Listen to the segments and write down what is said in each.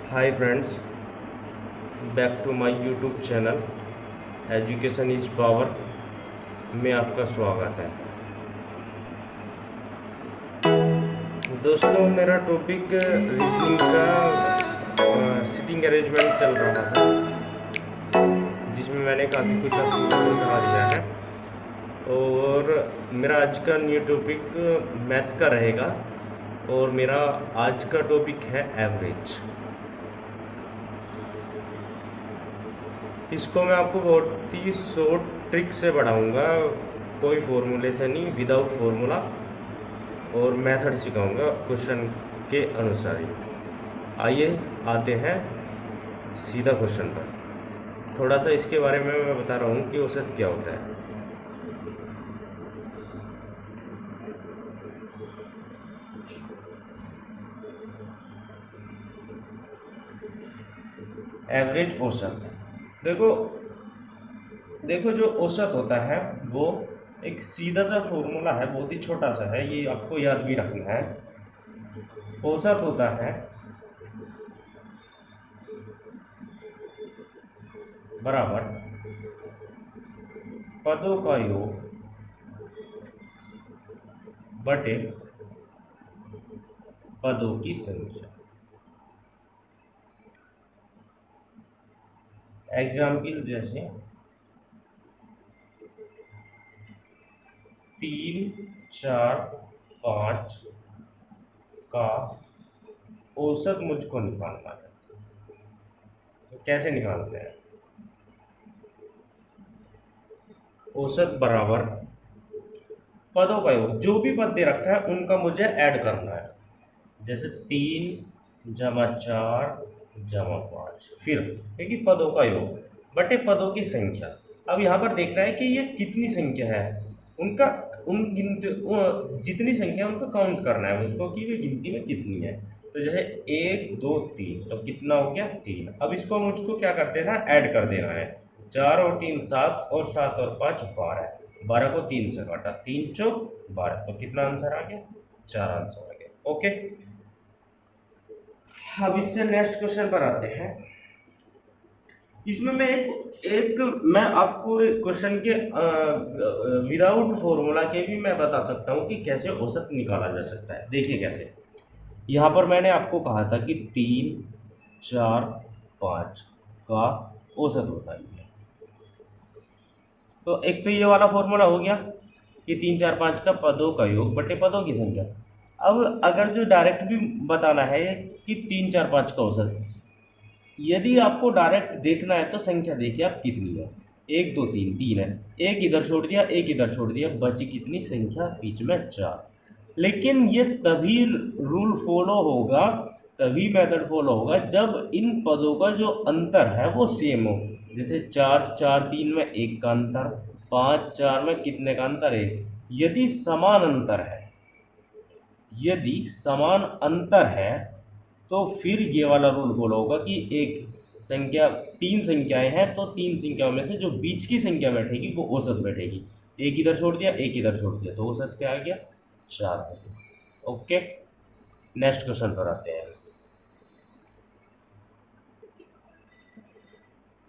Hi friends, back to my YouTube channel education is power में आपका स्वागत है। दोस्तों, मेरा टॉपिक रीजनिंग का सिटिंग अरेंजमेंट चल रहा था, जिसमें मैंने काफ़ी कुछ आपको समझा दिया है। और मेरा आज का न्यू टॉपिक मैथ का रहेगा, और मेरा आज का टॉपिक है एवरेज। इसको मैं आपको बहुत ही शॉर्ट ट्रिक से पढ़ाऊँगा, कोई फॉर्मूले से नहीं, विदाउट फार्मूला, और मेथड सिखाऊंगा क्वेश्चन के अनुसार ही। आइए आते हैं सीधा क्वेश्चन पर। थोड़ा सा इसके बारे में मैं बता रहा हूँ कि औसत क्या होता है। एवरेज औसत, देखो देखो जो औसत होता है वो एक सीधा सा फॉर्मूला है, बहुत ही छोटा सा है, ये आपको याद भी रखना है। औसत होता है बराबर पदों का योग बटे पदों की संख्या। एग्जाम्पल जैसे 3, 4, 5 का औसत मुझको निकालना है। तो कैसे निकालते हैं? औसत बराबर पदों का योग, जो भी पद दे रखा है उनका मुझे ऐड करना है। जैसे 3 जमा 4 जमा 5, फिर देखिए पदों का योग बटे पदों की संख्या। अब यहाँ पर देख रहा है कि ये कितनी संख्या है, उनका उन गिनती जितनी संख्या है उनको काउंट करना है मुझको कि वे गिनती में कितनी है। तो जैसे 1 2 3, तो कितना हो गया 3। अब इसको मुझको क्या कर देना है, ऐड कर देना है। 4 और 3 7, और 7 और 5 12। 12 को 3 से काटा, 3 चौक 12, तो कितना आंसर आ गया? 4 आंसर आ गया। ओके, अब इससे नेक्स्ट क्वेश्चन पर आते हैं। इसमें मैं एक मैं आपको क्वेश्चन के विदाउट फॉर्मूला के भी मैं बता सकता हूँ कि कैसे औसत निकाला जा सकता है। देखिए कैसे। यहाँ पर मैंने आपको कहा था कि 3 4 5 का औसत होता है। तो एक तो ये वाला फॉर्मूला हो गया कि 3 4 5 का पदों का योग बटे पदों की संख्या। अब अगर जो डायरेक्ट भी बताना है कि 3 4 5 का औसत, यदि आपको डायरेक्ट देखना है तो संख्या देखिए आप कितनी है। 1 2 3, 3 है, एक इधर छोड़ दिया, एक इधर छोड़ दिया, बची कितनी संख्या बीच में? 4। लेकिन ये तभी रूल फॉलो होगा, तभी मेथड फॉलो होगा जब इन पदों का जो अंतर है वो सेम हो। जैसे 4 4 3 में 1 का अंतर, 5 4 में कितने का अंतर है? यदि समान अंतर है, यदि समान अंतर है तो फिर ये वाला रूल फॉलो होगा कि एक संख्या, 3 संख्याएं हैं तो 3 संख्याओं में से जो बीच की संख्या बैठेगी वो औसत बैठेगी। एक इधर छोड़ दिया, एक इधर छोड़ दिया, तो औसत क्या आ गया? 4 आ गया। ओके, नेक्स्ट क्वेश्चन पर आते हैं।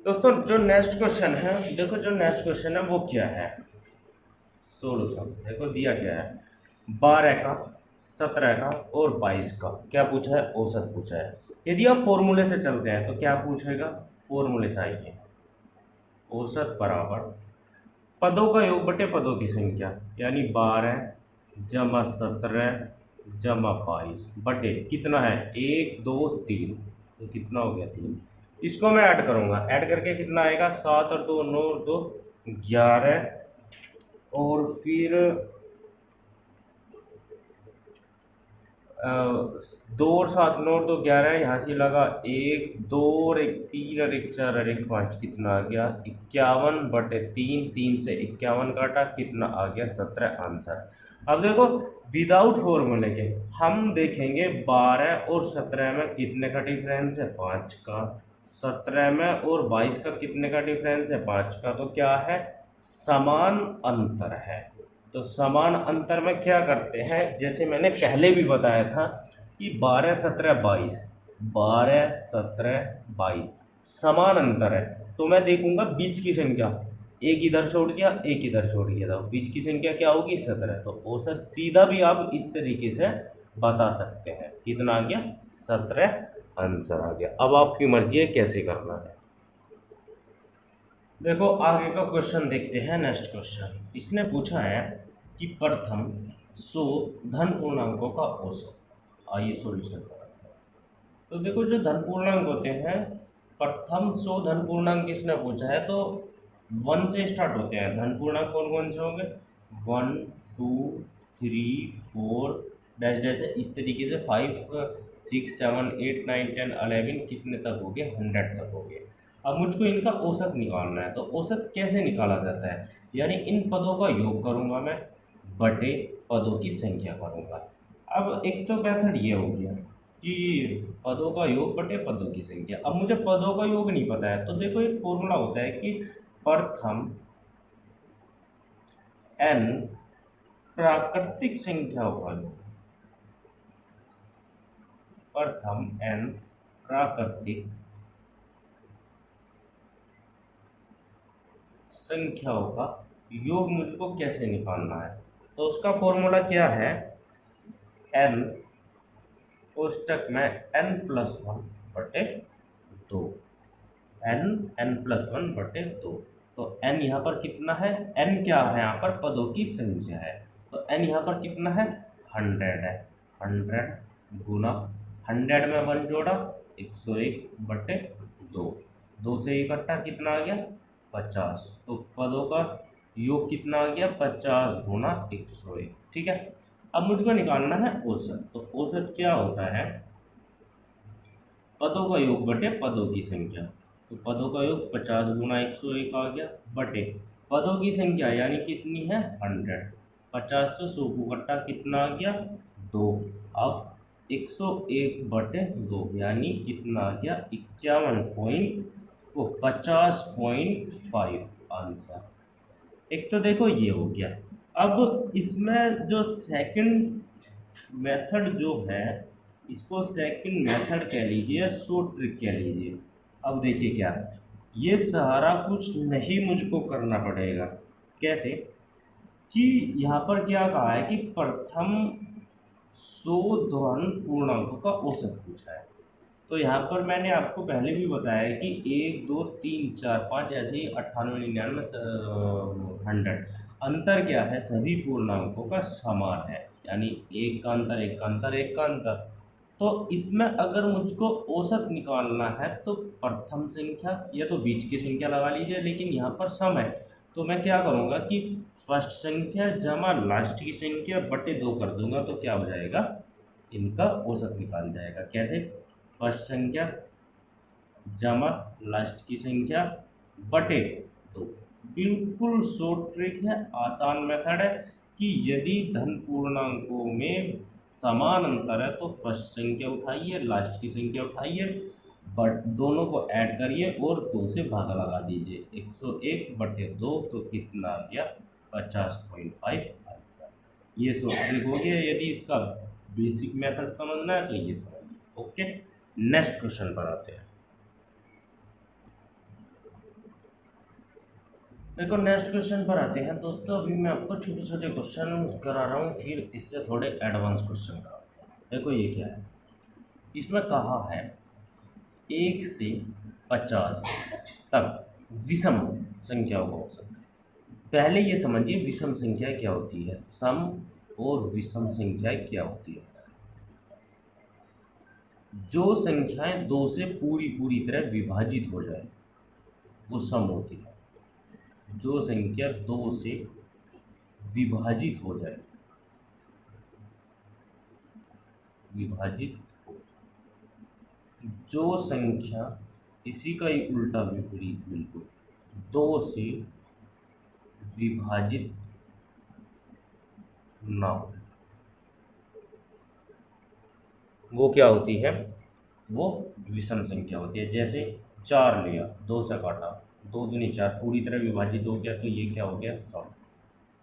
दोस्तों, जो नेक्स्ट क्वेश्चन है, देखो जो नेक्स्ट क्वेश्चन है वो क्या है। सोल्यूशन देखो दिया क्या है। 12 का, 17 का और 22 का क्या पूछा है? औसत पूछा है। यदि आप फॉर्मूले से चलते हैं तो क्या पूछेगा? फॉर्मूले से आइए। औसत बराबर पदों का योग बटे पदों की संख्या, यानी 12 जमा 17 जमा 22 बटे कितना है? 1 2 3, तो कितना हो गया? 3। इसको मैं ऐड करूंगा, ऐड करके कितना आएगा? 7 और 2 9 और 2 11, और फिर 2 और 7 9 और 2 11, यहाँ से लगा 1 2 और 1 3 और 1 4 और 1 5, कितना आ गया? 51 बटे 3, 3 से 51 काटा, कितना आ गया? 17 आंसर। अब देखो विदाउट फॉर्मूले के हम देखेंगे 12 और 17 में कितने का डिफरेंस है? 5 का। 17 में और 22 का कितने का डिफरेंस है? 5 का। तो क्या है? समान अंतर है। तो समान अंतर में क्या करते हैं, जैसे मैंने पहले भी बताया था कि 12 17 22, 12, 17, 22 समान अंतर है, तो मैं देखूंगा बीच की संख्या, एक इधर छोड़ दिया एक इधर छोड़ दिया, तो बीच की संख्या क्या होगी 17। तो औसत सीधा भी आप इस तरीके से बता सकते हैं। कितना आ गया 17 आंसर आ गया। अब आपकी मर्जी है कैसे करना है। देखो आगे का क्वेश्चन देखते हैं। नेक्स्ट क्वेश्चन इसने पूछा है कि प्रथम 100 धन पूर्णांकों का औसत। आइए सॉल्यूशन कराते हैं। तो देखो जो धन पूर्णांक होते हैं, प्रथम 100 धन पूर्णांक किसने पूछा है, तो 1 से स्टार्ट होते हैं। धन पूर्णांक कौन कौन से होंगे, 1, 2, 3, 4 डैश डैश इस तरीके से 5, 6, 7, 8, 9, 10, 11 कितने तक हो गए, 100 तक हो गए। अब मुझको इनका औसत निकालना है। तो औसत कैसे निकाला जाता है, यानी इन पदों का योग करूंगा मैं बटे पदों की संख्या करूंगा। अब एक तो मेथड ये हो गया कि पदों का योग बटे पदों की संख्या। अब मुझे पदों का योग नहीं पता है, तो देखो एक फॉर्मूला होता है कि प्रथम n प्राकृतिक संख्याओं का योग, प्रथम n प्राकृतिक संख्याओं का योग मुझको कैसे निकालना है। तो उसका फॉर्मूला क्या है, n कोष्टक में n+1 बटे 2, n+1/2। तो n यहाँ पर कितना है, n क्या है यहाँ पर पदों की संख्या है, तो n यहाँ पर कितना है 100 है। 100 गुना 100 में 1 जोड़ा 101/2, 2 से इकट्ठा कितना आ गया 50। तो पदों का योग कितना आ गया 50 गुना 101। ठीक है। अब मुझको निकालना है औसत। तो औसत क्या होता है, पदों का योग बटे पदों की संख्या। तो पदों का योग 50 गुना 101 आ गया बटे पदों की संख्या यानी कितनी है 100। 50 से 100 को कट्टा कितना आ गया 2। अब 101/2 यानी कितना आ गया 50.5 आंसर। एक तो देखो ये हो गया। अब इसमें जो सेकंड मेथड जो है, इसको सेकंड मेथड कह लीजिए या शॉर्ट ट्रिक कह लीजिए। अब देखिए क्या, ये सारा कुछ नहीं मुझको करना पड़ेगा। कैसे कि यहाँ पर क्या कहा है कि प्रथम 100 धन पूर्णांकों का औसत पूछा है। तो यहाँ पर मैंने आपको पहले भी बताया कि 1, 2, 3, 4, 5 ऐसे ही 98, 99, 100 अंतर क्या है, सभी पूर्णांकों का समान है, यानी एक का अंतर एक का अंतर एक का अंतर। तो इसमें अगर मुझको औसत निकालना है तो प्रथम संख्या या तो बीच की संख्या लगा लीजिए, लेकिन यहाँ पर सम है तो मैं क्या करूँगा कि फर्स्ट संख्या जमा लास्ट की संख्या बटे 2 कर दूंगा, तो क्या हो जाएगा इनका औसत निकाल जाएगा। कैसे, फर्स्ट संख्या जमा लास्ट की संख्या बटे 2। बिल्कुल शॉर्ट ट्रिक है, आसान मेथड है कि यदि धन पूर्णांकों में समान अंतर है तो फर्स्ट संख्या उठाइए लास्ट की संख्या उठाइए, बट दोनों को ऐड करिए और 2 से भागा लगा दीजिए। 101/2 तो कितना आ गया 50.5 आंसर। ये शॉर्ट ट्रिक हो गया। यदि इसका बेसिक मेथड समझना है तो ये समझिए। ओके, नेक्स्ट क्वेश्चन पर आते हैं। देखो नेक्स्ट क्वेश्चन पर आते हैं दोस्तों। अभी मैं आपको छोटे छोटे क्वेश्चन करा रहा हूँ, फिर इससे थोड़े एडवांस क्वेश्चन कराते हैं। देखो ये क्या है, इसमें कहा है 1 से 50 तक विषम संख्याओं का औसत। पहले ये समझिए विषम संख्या क्या होती है, सम और विषम संख्याएं क्या होती है। जो संख्याएं 2 से पूरी पूरी तरह विभाजित हो जाए वो सम होती है। जो संख्या 2 से विभाजित हो जाए, विभाजित हो, जो संख्या इसी का ही उल्टा विपरीत बिल्कुल 2 से विभाजित ना हो, वो क्या होती है, वो विषम संख्या होती है। जैसे 4 लिया 2 से काटा, 2 दूनी 4 पूरी तरह विभाजित हो गया, तो ये क्या हो गया सम।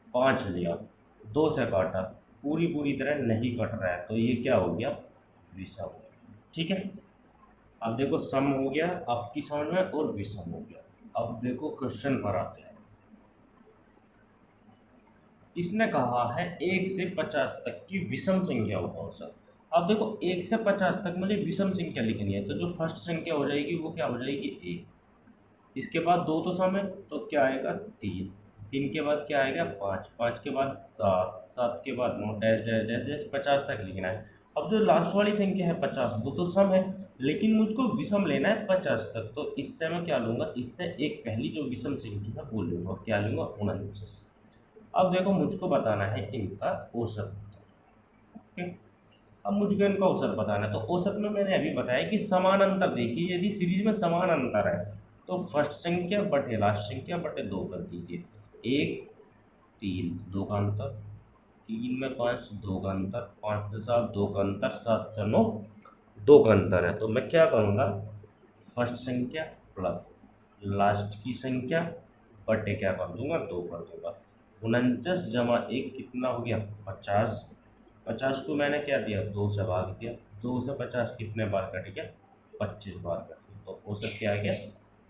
5 लिया 2 से काटा, पूरी पूरी तरह नहीं कट रहा है, तो ये क्या हो गया विषम। ठीक है। अब देखो सम हो गया आपकी समझ में और विषम हो गया। अब देखो क्वेश्चन पर आते हैं। इसने कहा है 1 से 50 तक की विषम संख्याओं का औसत। अब देखो 1 से 50 तक मुझे विषम संख्या लिखनी है, तो जो फर्स्ट संख्या हो जाएगी वो क्या हो जाएगी 1। इसके बाद 2 तो सम है, तो क्या आएगा 3। 3 के बाद क्या आएगा 5। 5 के बाद 7। 7 के बाद 9 डैश डैश डैश डैश 50 तक लिखना है। अब जो लास्ट वाली संख्या है 50 वो तो सम है, लेकिन मुझको विषम लेना है 50 तक, तो इससे मैं क्या लूँगा, इससे एक पहली जो विषम संख्या है वो लूँगा, क्या लूँगा 49। अब देखो मुझको बताना है इनका औसत। ओके, अब मुझको इनका औसत बताना है, तो औसत में मैंने अभी बताया कि समान अंतर देखिए, यदि सीरीज में समान अंतर है तो फर्स्ट संख्या बटे लास्ट संख्या बटे 2 कर दीजिए। 1 3 2 का अंतर, 3 में 5 2 का अंतर, 5 से 7 2 का अंतर, 7 से 9 2 का अंतर है। तो मैं क्या करूँगा, फर्स्ट संख्या प्लस लास्ट की संख्या बटे क्या कर दूंगा 2 कर दूंगा। 49 जमा 1 कितना हो गया 50। 50 को मैंने क्या दिया 2 से भाग दिया। 2 से 50 कितने बार कट गया 25 बार कट गया, तो औसत क्या आ गया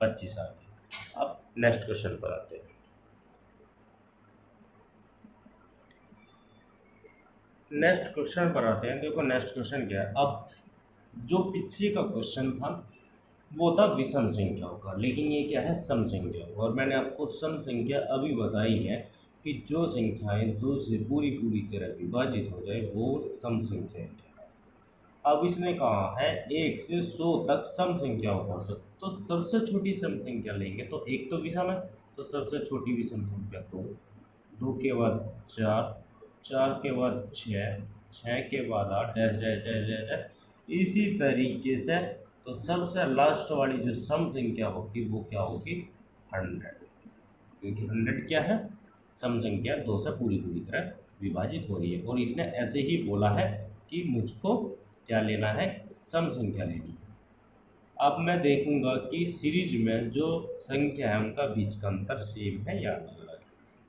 25 आ गया। अब नेक्स्ट क्वेश्चन पर आते हैं। नेक्स्ट क्वेश्चन पर आते हैं। देखो नेक्स्ट क्वेश्चन क्या है। अब जो पीछे का क्वेश्चन था वो था विषम संख्याओं का, लेकिन ये क्या है सम संख्या। और मैंने आपको सम संख्या अभी बताई है कि जो संख्याएं 2 से पूरी पूरी तरह विभाजित हो जाए वो सम संख्याएं कहलाती हैं। अब इसने कहा है 1 से 100 तक सम संख्याओं का औसत, तो सबसे छोटी सम संख्या लेंगे, तो एक तो विषम है तो सबसे छोटी विषम संख्या 2। 2 के बाद 4, 4 के बाद 6, 6 के बाद 8 dash dash dash dash dash. इसी तरीके से तो सबसे लास्ट वाली जो सम संख्या होगी वो क्या होगी 100, क्योंकि 100 क्या है सम संख्या 2 से पूरी पूरी तरह विभाजित हो रही है। और इसने ऐसे ही बोला है कि मुझको क्या लेना है सम संख्या लेनी है। अब मैं देखूंगा कि सीरीज में जो संख्या है उनका बीच का अंतर सेम है या अलग अलग।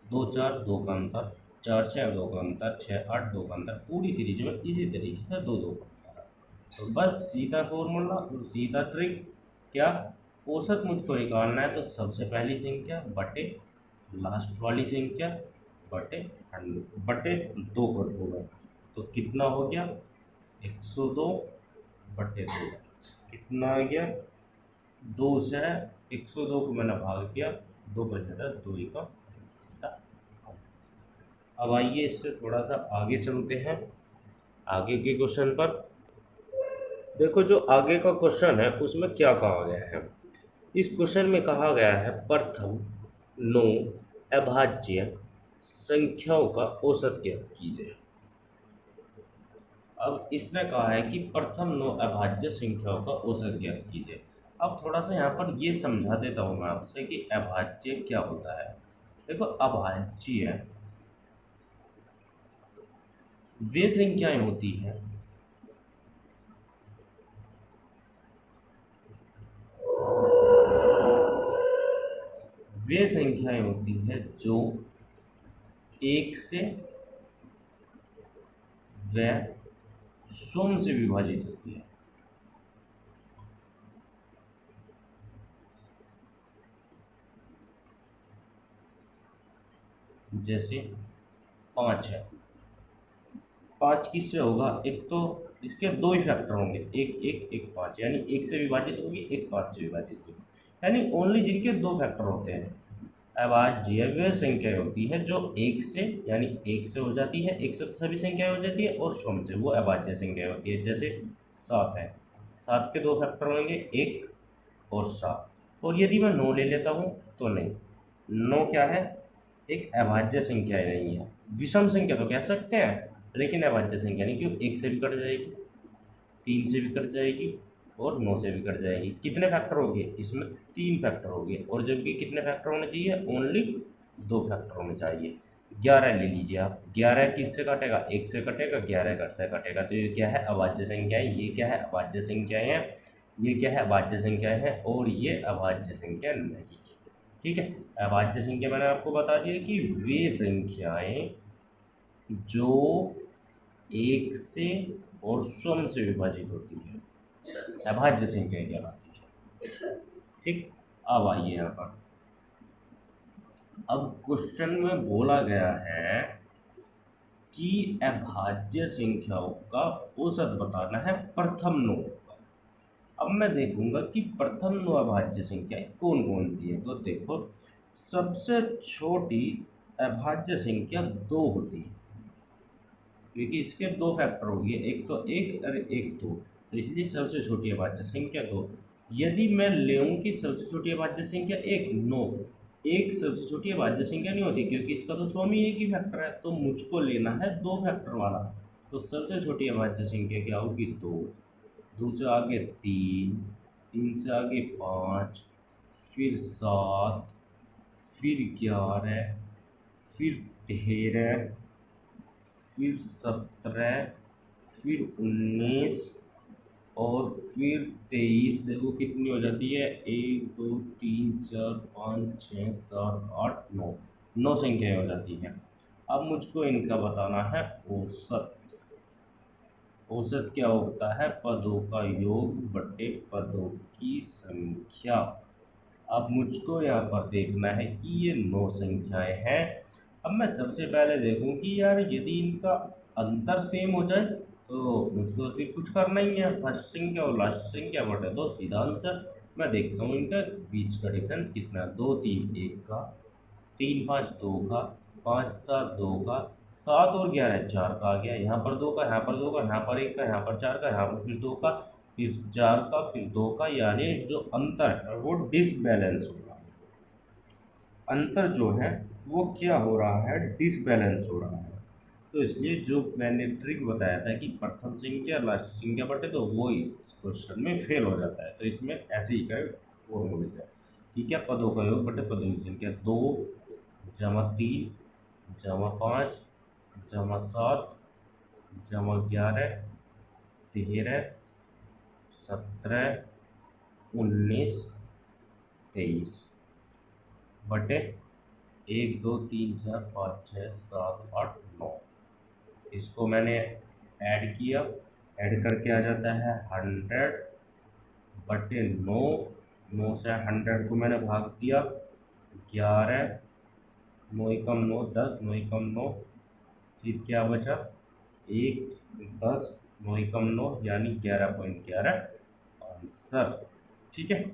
2 4 2 का अंतर, 4 6 2 का अंतर, 6 8 2 का अंतर, पूरी सीरीज में इसी तरीके से 2 2 का अंतर है। तो बस सीधा फॉर्मूला और सीधा ट्रिक, क्या औसत मुझको निकालना है, तो सबसे पहली संख्या बटे लास्ट वाली संख्या बटे 100 बटे 2 कर दूंगा, तो कितना हो गया 102 बटे 2 कितना आ गया 2 से 102 को मैंने भाग दिया, 2 बचे 2 ही का सीधा आंसर। अब आइए इससे थोड़ा सा आगे चलते हैं आगे के क्वेश्चन पर। देखो जो आगे का क्वेश्चन है उसमें क्या कहा गया है। इस क्वेश्चन में कहा गया है प्रथम 9 अभाज्य संख्याओं का औसत ज्ञात कीजिए। अब इसने कहा है कि प्रथम 9 अभाज्य संख्याओं का औसत ज्ञात कीजिए। अब थोड़ा सा यहाँ पर ये समझा देता हूँ मैं आपसे कि अभाज्य क्या होता है। देखो अभाज्य वे संख्याएं होती हैं जो 1 से व 100 से विभाजित होती है। जैसे 5 है, 5 किससे होगा, एक तो इसके 2 ही फैक्टर होंगे, एक एक एक 5, यानी 1 से विभाजित होगी एक 5 से विभाजित होगी, यानी ओनली जिनके 2 फैक्टर होते हैं। अभाज्य वह संख्या होती है जो 1 से यानी 1 से हो जाती है, 1 से तो सभी संख्याएं हो जाती है, और 100 से वो अभाज्य संख्या होती है। जैसे 7 है, 7 के 2 फैक्टर होंगे 1 और 7। और यदि मैं 9 ले लेता हूँ तो नहीं, 9 क्या है एक अभाज्य संख्या नहीं है, विषम संख्या तो कह सकते हैं लेकिन अभाज्य संख्या नहीं, क्यों 1 से भी कट जाएगी, 3 से भी कट जाएगी और 9 से भी कट जाएगी। कितने फैक्टर हो गए इसमें 3 फैक्टर हो गए, और जबकि कितने फैक्टर होने चाहिए ओनली 2 फैक्टर होने चाहिए। 11 ले लीजिए आप, 11 किससे कटेगा 1 से कटेगा, 11 का से कटेगा, तो ये क्या है अभाज्य संख्या है। ये क्या है अभाज्य संख्याएं हैं, ये क्या है अभाज्य संख्याएं हैं, और ये अभाज्य संख्या नहीं। ठीक है, अभाज्य संख्या मैंने आपको बता दिया कि वे संख्याएं जो 1 से और 100 से विभाजित होती है। अभाज्य संख्या कहलाती है। ठीक, अब आइए यहाँ पर, अब क्वेश्चन में बोला गया है कि अभाज्य संख्याओं का औसत बताना है प्रथम 9 पर। अब मैं देखूंगा कि प्रथम 9 अभाज्य संख्याएं कौन कौन सी है। तो देखो, सबसे छोटी अभाज्य संख्या 2 होती है, क्योंकि इसके दो फैक्टर हो गए, एक तो 1 और एक 2, तो इसलिए सबसे छोटी अभाज्य संख्या 2। यदि मैं लेऊं कि सबसे छोटी अभाज्य संख्या 1, नो, एक सबसे छोटी अभाज्य संख्या नहीं होती, क्योंकि इसका तो स्वामी एक ही फैक्टर है, तो मुझको लेना है 2 फैक्टर वाला। तो सबसे छोटी अभाज्य संख्या क्या होगी? 2, 2 से आगे 3, 3 से आगे 5, फिर 7, फिर 11, फिर 13, फिर 17, फिर 19 और फिर 23। देखो कितनी हो जाती है, 1 2 3 4 5 6 7 8 9, 9 संख्याएं हो जाती हैं। अब मुझको इनका बताना है औसत। औसत क्या होता है? पदों का योग बटे पदों की संख्या। अब मुझको यहाँ पर देखना है कि ये 9 संख्याएं हैं। अब मैं सबसे पहले देखूं कि यार यदि इनका अंतर सेम हो जाए तो मुझको फिर कुछ करना ही है, फर्स्ट संख्या और लास्ट संख्या बटे 2, सीधा आंसर। मैं देखता हूँ इनका बीच का डिफरेंस कितना है। 2 3 1 का, 3 5 2 का, 5 7 2 का, 7 और 11 4 का आ गया। यहाँ पर 2 का, यहाँ पर 2 का, यहाँ पर 1 का, यहाँ पर 4 का, यहाँ पर फिर 2 का, फिर 4 का, फिर 2 का, यानी जो अंतर है वो डिसबैलेंस हो रहा है। अंतर जो है वो क्या हो रहा है? डिसबैलेंस हो रहा है। तो इसलिए जो मैंने ट्रिक बताया था कि प्रथम संख्या लास्ट संख्या बटे, तो वो इस क्वेश्चन में फेल हो जाता है। तो इसमें ऐसे ही करें फॉर्मूले से, ठीक है। पदों का योग बटे पदों की संख्या, 2 जमा 3 जमा 5 जमा 7 जमा 11 13 17 19 23 बटे 1 2 3 4 5 6 7 8 9। इसको मैंने ऐड किया, ऐड करके आ जाता है 100 बटे 9। 9 से 100 को मैंने भाग दिया, 11, 9 एकम 9 10, 9 एकम 9, फिर क्या बचा? 1 10, 9 एकम 9, यानी 11.11 आंसर। ठीक है,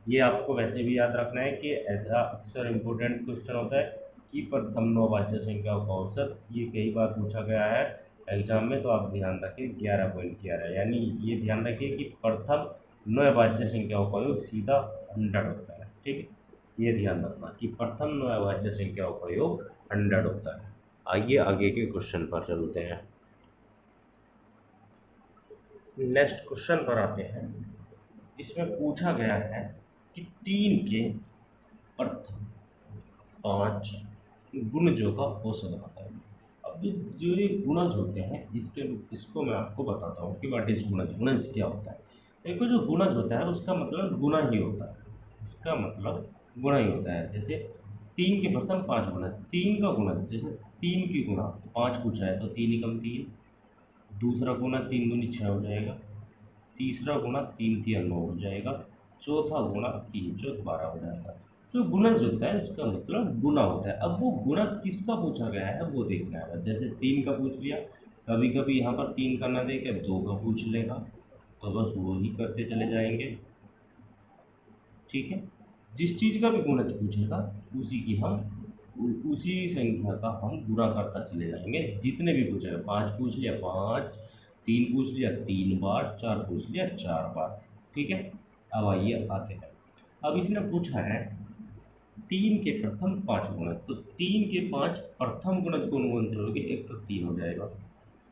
ये आपको वैसे भी याद रखना है कि ऐसा अक्सर इम्पोर्टेंट क्वेश्चन होता है कि प्रथम 9 अभाज्य संख्याओं का औसत, ये कई बार पूछा गया है एग्जाम में। तो आप ध्यान रखें 11.11, यानी ये ध्यान रखिए कि प्रथम 9 अभाज्य संख्याओं का योग सीधा 100 होता है। ठीक है, ये ध्यान रखना कि प्रथम 9 अभाज्य संख्याओं का योग 100 होता है। आइए आगे के क्वेश्चन पर चलते हैं। नेक्स्ट क्वेश्चन पर आते हैं। इसमें पूछा गया है कि 3 के प्रथम 5 गुणजों का औसत बताएं। अब जो ये गुणज होते हैं, इसको मैं आपको बताता हूँ कि व्हाट इज गुणज। गुणज क्या होता है? देखो, जो गुणज होता है उसका मतलब गुना ही होता है, उसका मतलब गुणा ही होता है। जैसे 3 के प्रथम 5 गुणज, 3 का गुणज, जैसे 3 की गुणा 5 पूछा है तो 3 एकम 3, दूसरा गुणा 3 दूनी 6 हो जाएगा, तीसरा गुणा 3 तिया 9 हो जाएगा, चौथा गुणा 3 चौक 12 हो जाएगा। जो गुणज होता है उसका मतलब गुना होता है। अब वो गुणा किसका पूछा गया है वो देखना है। जैसे 3 का पूछ लिया, कभी कभी यहाँ पर 3 का ना दे के 2 का पूछ लेगा, तो बस वो ही करते चले जाएंगे। ठीक है, जिस चीज़ का भी गुणज पूछेगा उसी संख्या का हम गुणा करता चले जाएंगे। जितने भी पूछेगा, 5 पूछ लिया 5, 3 पूछ लिया 3 बार, 4 पूछ लिया 4 बार। ठीक है, अब आइए आते हैं। अब इसने पूछा है 3 के प्रथम 5 गुणज, तो 3 के 5 प्रथम गुणज कौन कौन से होंगे? एक तो 3 हो जाएगा,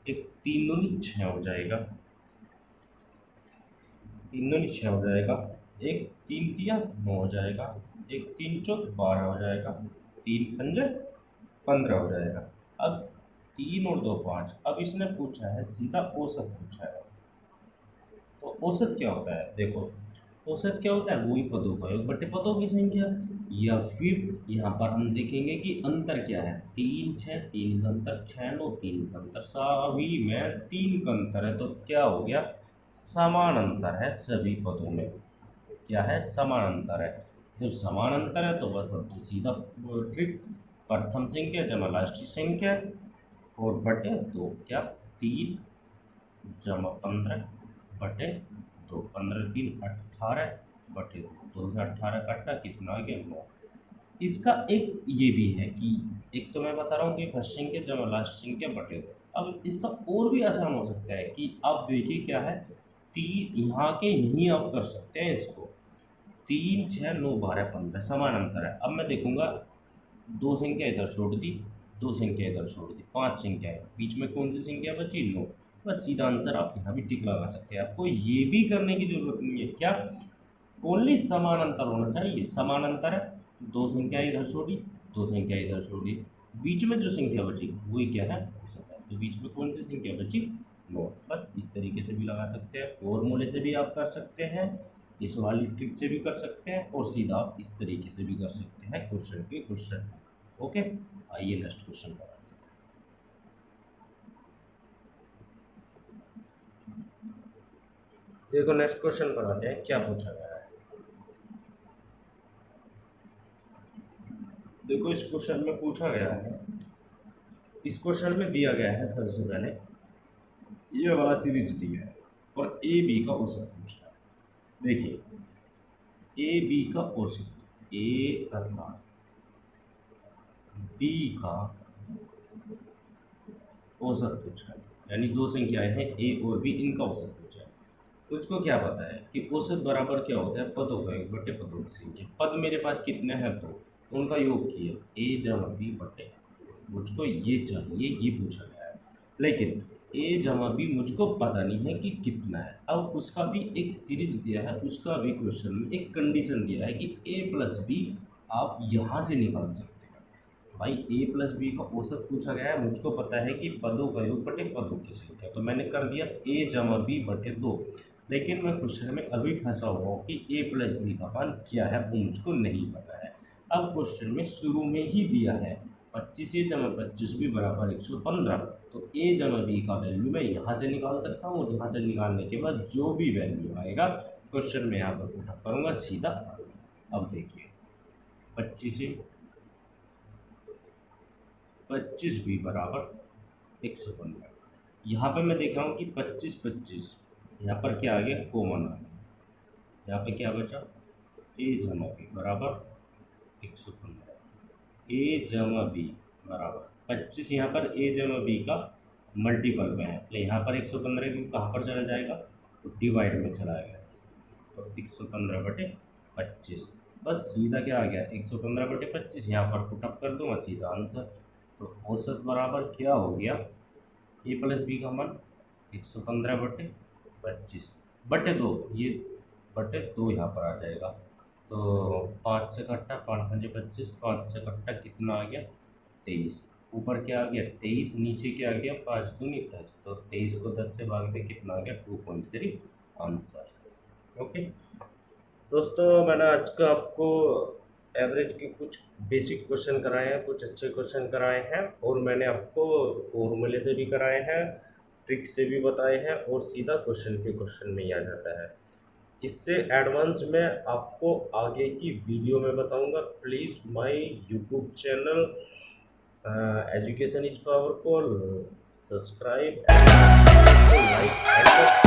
एक 3 दूनी 6 हो जाएगा, 3 दूनी 6 हो जाएगा, एक 3 तिया 9 हो जाएगा, एक 3 चौक 12 हो जाएगा, 3 पंजे 15 हो जाएगा। अब 3 और 2 5। अब इसने पूछा है सीधा औसत पूछा है। तो औसत क्या होता है? देखो, औसत क्या होता है? वही पदों का योग बटे पदों की संख्या। या फिर यहाँ पर हम देखेंगे कि अंतर क्या है। 3 6, 3 का अंतर 6 9, 3 का अंतर, सभी में 3 का अंतर है, तो क्या हो गया? समान अंतर है सभी पदों में। क्या है? समान अंतर है। जब समान अंतर है तो बस अब तो सीधा ट्रिक, प्रथम संख्या जमा लास्ट संख्या और बटे दो, क्या 3 जमा 15 बटे 2, 15 3 18 बटे 2 से 18 काटा कितना आ गया 9। इसका एक ये भी है कि एक तो मैं बता रहा हूँ कि फर्स्ट संख्या जमा लास्ट संख्या बटे 2। अब इसका और भी आसान हो सकता है कि आप देखिए क्या है, 3 यहाँ के यहीं आप कर सकते हैं इसको, 3 6 9 12 15 समान अंतर है। अब मैं देखूंगा 2 संख्या इधर छोड़ दी, 2 संख्या इधर छोड़ दी, 5 संख्या है, बीच में कौन सी संख्या बची? 9। बस सीधा आंसर आप यहाँ भी टिक लगा सकते हैं। आपको ये भी करने की जरूरत नहीं है, क्या ओनली समान अंतर होना चाहिए। समान अंतर है, 2 संख्या इधर छोड़ी, 2 संख्या इधर छोड़ी, बीच में जो संख्या बची वही क्या है? 17। तो बीच में कौन सी संख्या बची? 9। बस इस तरीके से भी लगा सकते हैं, फॉर्मूले से भी आप कर सकते हैं, इस वाली ट्रिक से भी कर सकते हैं, और सीधा आप इस तरीके से भी कर सकते हैं क्वेश्चन के क्वेश्चन। ओके, आइए नेक्स्ट क्वेश्चन पर आते हैं। देखो नेक्स्ट क्वेश्चन पर आते हैं, क्या पूछा गया है। देखो इस क्वेश्चन में पूछा गया है, इस क्वेश्चन में दिया गया है सबसे पहले ये वाला सीरीज दिया है और ए बी का औसत पूछा है। देखिए ए बी का औसत, ए तथा बी का औसत पूछा है, यानी दो संख्याएं हैं ए और बी, इनका औसत पूछा है। मुझको क्या पता है कि औसत बराबर क्या होता है? पदों का योग बटे पदों की संख्या। पद मेरे पास कितने हैं? तो उनका योग किया ए जमा बी बटे, मुझको ये चाहिए, ये पूछा गया है। लेकिन ए जमा बी मुझको पता नहीं है कि कितना है। अब उसका भी एक सीरीज दिया है, उसका भी क्वेश्चन में एक कंडीशन दिया है कि ए प्लस बी आप यहाँ से निकाल सकते हैं। भाई ए प्लस बी का औसत पूछा गया है, मुझको पता है कि पदों का योग बटे पदों की संख्या, तो मैंने कर दिया ए जमा बी बटे 2। लेकिन मैं क्वेश्चन में अभी फंसा हुआ हूँ कि ए प्लस बी का मान क्या है, वो मुझको नहीं पता है। अब क्वेश्चन में शुरू में ही दिया है 25 ए जमा 25 बी बराबर 115, तो ए जमा बी का वैल्यू मैं यहाँ से निकाल सकता हूँ, और यहाँ से निकालने के बाद जो भी वैल्यू आएगा क्वेश्चन में यहाँ पर पुट करूँगा सीधा आंसर। अब देखिए 25 बी बराबर 115, यहाँ पर मैं देख रहा हूँ कि 25 यहाँ पर क्या आ गया? कॉमन आ गया। यहाँ पे क्या बचा? ए जमा बी बराबर 115, ए जमा बी बराबर 25, यहाँ पर ए जमा बी का मल्टीपल में है, तो यहाँ पर 115 की कहाँ पर चला जाएगा? तो डिवाइड में चला गया, तो 115 बटे 25। बस सीधा क्या आ गया? 115 बटे 25, यहाँ पर पुटअप कर दूँगा सीधा आंसर। तो औसत बराबर क्या हो गया? ए प्लस बी का मान 115 बटे 25 बटे 2, ये बटे 2 यहाँ पर आ जाएगा। तो 5 से कट्टा 5 5 25, 5 से कट्टा कितना आ गया? 23। ऊपर क्या आ गया? 23, नीचे क्या आ गया? 5 दूनी 10, तो 23 को 10 से भाग दे कितना आ गया? 2.3 आंसर। ओके दोस्तों, मैंने आज का आपको एवरेज के कुछ बेसिक क्वेश्चन कराए हैं, कुछ अच्छे क्वेश्चन कराए हैं, और मैंने आपको फॉर्मूले से भी कराए हैं, ट्रिक से भी बताए हैं, और सीधा क्वेश्चन के क्वेश्चन में ही आ जाता है। इससे एडवांस में आपको आगे की वीडियो में बताऊंगा। Please my YouTube channel education is power को सब्सक्राइब, लाइक एंड